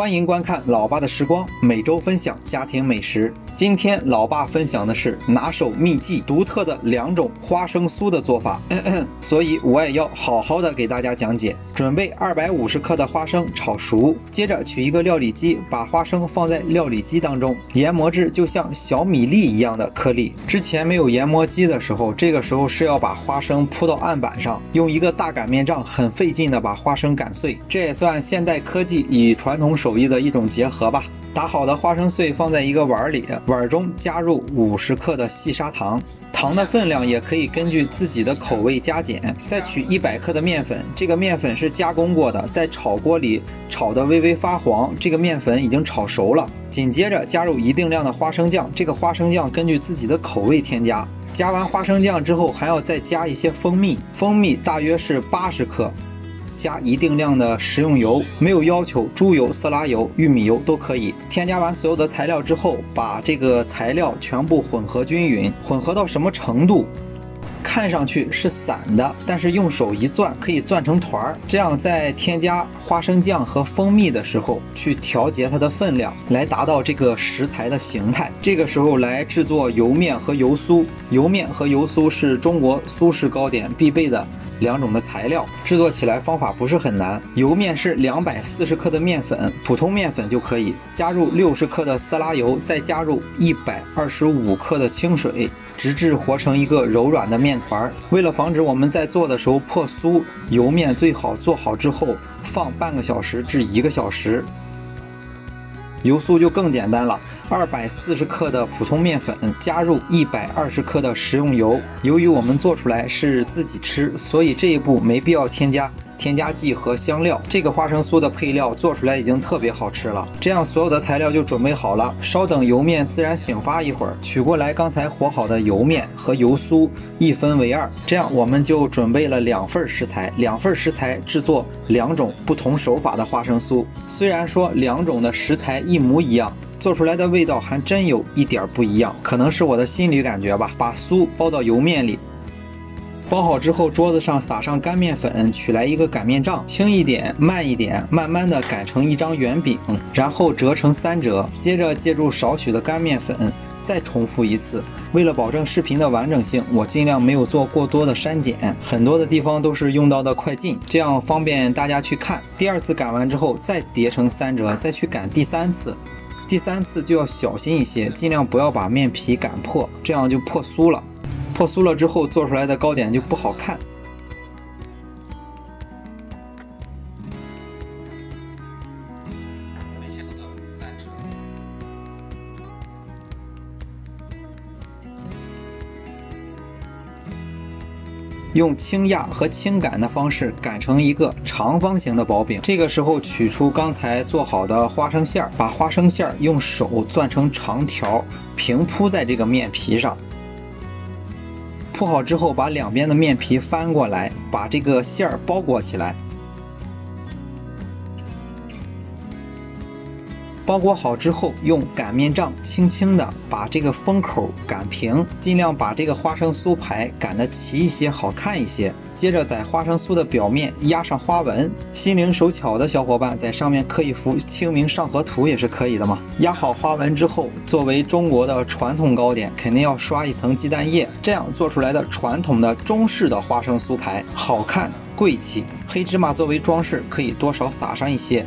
欢迎观看老爸的时光，每周分享家庭美食。今天老爸分享的是拿手秘技，独特的2种花生酥的做法，所以我也要好好的给大家讲解。准备250克的花生炒熟，接着取一个料理机，把花生放在料理机当中，研磨至就像小米粒一样的颗粒。之前没有研磨机的时候，这个时候是要把花生铺到案板上，用一个大擀面杖很费劲的把花生擀碎，这也算现代科技与传统手艺的一种结合吧。打好的花生碎放在一个碗里，碗中加入50克的细砂糖，糖的分量也可以根据自己的口味加减。再取100克的面粉，这个面粉是加工过的，在炒锅里炒得微微发黄，这个面粉已经炒熟了。紧接着加入一定量的花生酱，这个花生酱根据自己的口味添加。加完花生酱之后，还要再加一些蜂蜜，蜂蜜大约是80克。加一定量的食用油，没有要求，猪油、色拉油、玉米油都可以。添加完所有的材料之后，把这个材料全部混合均匀，混合到什么程度？看上去是散的，但是用手一攥可以攥成团儿。这样在添加花生酱和蜂蜜的时候，去调节它的分量，来达到这个食材的形态。这个时候来制作油面和油酥。油面和油酥是中国苏式糕点必备的2种的材料，制作起来方法不是很难。油面是240克的面粉，普通面粉就可以，加入60克的色拉油，再加入125克的清水，直至和成一个柔软的面团。为了防止我们在做的时候破酥，油面最好做好之后放半个小时至1个小时。油酥就更简单了，240克的普通面粉加入120克的食用油。由于我们做出来是自己吃，所以这一步没必要添加剂和香料。这个花生酥的配料做出来已经特别好吃了。这样所有的材料就准备好了，稍等油面自然醒发一会儿，取过来刚才和好的油面和油酥一分为2。这样我们就准备了2份食材，2份食材制作2种不同手法的花生酥。虽然说2种的食材一模一样，做出来的味道还真有一点不一样，可能是我的心理感觉吧。把酥包到油面里，包好之后，桌子上撒上干面粉，取来一个擀面杖，轻一点，慢一点，慢慢的擀成一张圆饼，然后折成3折。接着借助少许的干面粉，再重复一次。为了保证视频的完整性，我尽量没有做过多的删减，很多的地方都是用到的快进，这样方便大家去看。第2次擀完之后，再叠成3折，再去擀第3次。第3次就要小心一些，尽量不要把面皮擀破，这样就破酥了。破酥了之后，做出来的糕点就不好看。用轻压和轻擀的方式擀成一个长方形的薄饼。这个时候取出刚才做好的花生馅儿，把花生馅儿用手攥成长条，平铺在这个面皮上。铺好之后，把两边的面皮翻过来，把这个馅儿包裹起来。包裹好之后，用擀面杖轻轻的把这个封口擀平，尽量把这个花生酥排擀得齐一些，好看一些。接着在花生酥的表面压上花纹，心灵手巧的小伙伴在上面刻一幅清明上河图也是可以的嘛。压好花纹之后，作为中国的传统糕点，肯定要刷一层鸡蛋液，这样做出来的传统的中式的花生酥排好看贵气。黑芝麻作为装饰，可以多少撒上一些。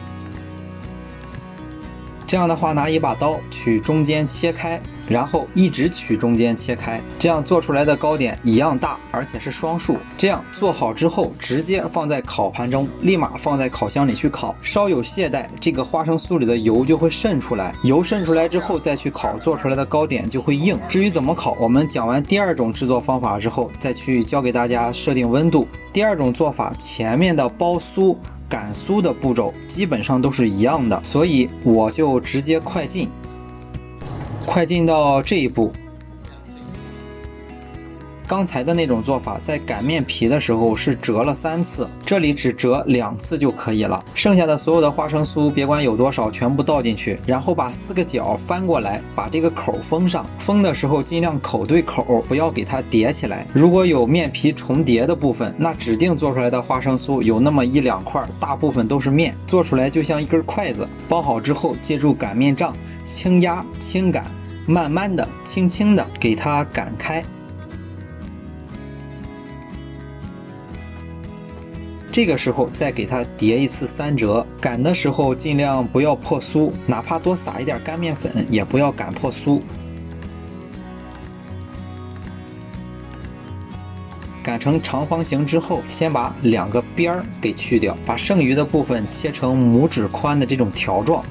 这样的话，拿一把刀取中间切开，然后一直取中间切开，这样做出来的糕点一样大，而且是双数。这样做好之后，直接放在烤盘中，立马放在烤箱里去烤。稍有懈怠，这个花生酥里的油就会渗出来，油渗出来之后再去烤，做出来的糕点就会硬。至于怎么烤，我们讲完第2种制作方法之后，再去教给大家设定温度。第2种做法，前面的包酥擀酥的步骤基本上都是一样的，所以我就直接快进到这一步。刚才的那种做法，在擀面皮的时候是折了3次，这里只折2次就可以了。剩下的所有的花生酥，别管有多少，全部倒进去，然后把4个角翻过来，把这个口封上。封的时候尽量口对口，不要给它叠起来。如果有面皮重叠的部分，那指定做出来的花生酥有那么1、2块，大部分都是面，做出来就像一根筷子。包好之后，借助擀面杖轻压轻擀，慢慢的、轻轻的给它擀开。这个时候再给它叠一次3折，擀的时候尽量不要破酥，哪怕多撒一点干面粉，也不要擀破酥。擀成长方形之后，先把2个边儿给去掉，把剩余的部分切成拇指宽的这种条状。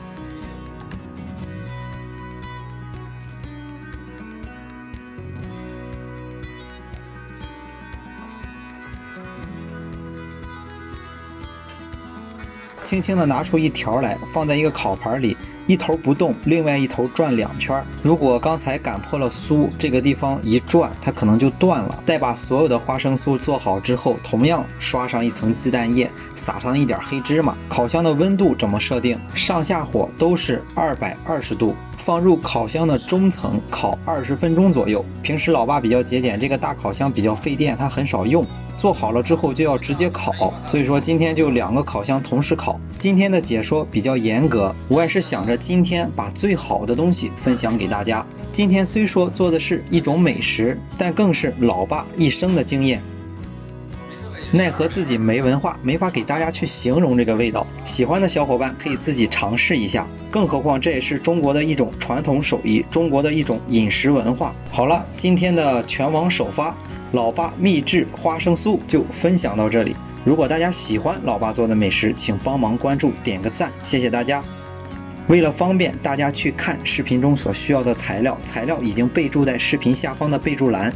轻轻的拿出一条来，放在一个烤盘里，一头不动，另外一头转2圈。如果刚才擀破了酥，这个地方一转，它可能就断了。待把所有的花生酥做好之后，同样刷上一层鸡蛋液，撒上一点黑芝麻。烤箱的温度怎么设定？上下火都是220度，放入烤箱的中层烤20分钟左右。平时老爸比较节俭，这个大烤箱比较费电，他很少用。做好了之后就要直接烤，所以说今天就2个烤箱同时烤。今天的解说比较严格，我也是想着今天把最好的东西分享给大家。今天虽说做的是一种美食，但更是老爸一生的经验。奈何自己没文化，没法给大家去形容这个味道。喜欢的小伙伴可以自己尝试一下，更何况这也是中国的一种传统手艺，中国的一种饮食文化。好了，今天的全网首发老爸秘制花生酥就分享到这里。如果大家喜欢老爸做的美食，请帮忙关注点个赞，谢谢大家。为了方便大家去看视频中所需要的材料，材料已经备注在视频下方的备注栏。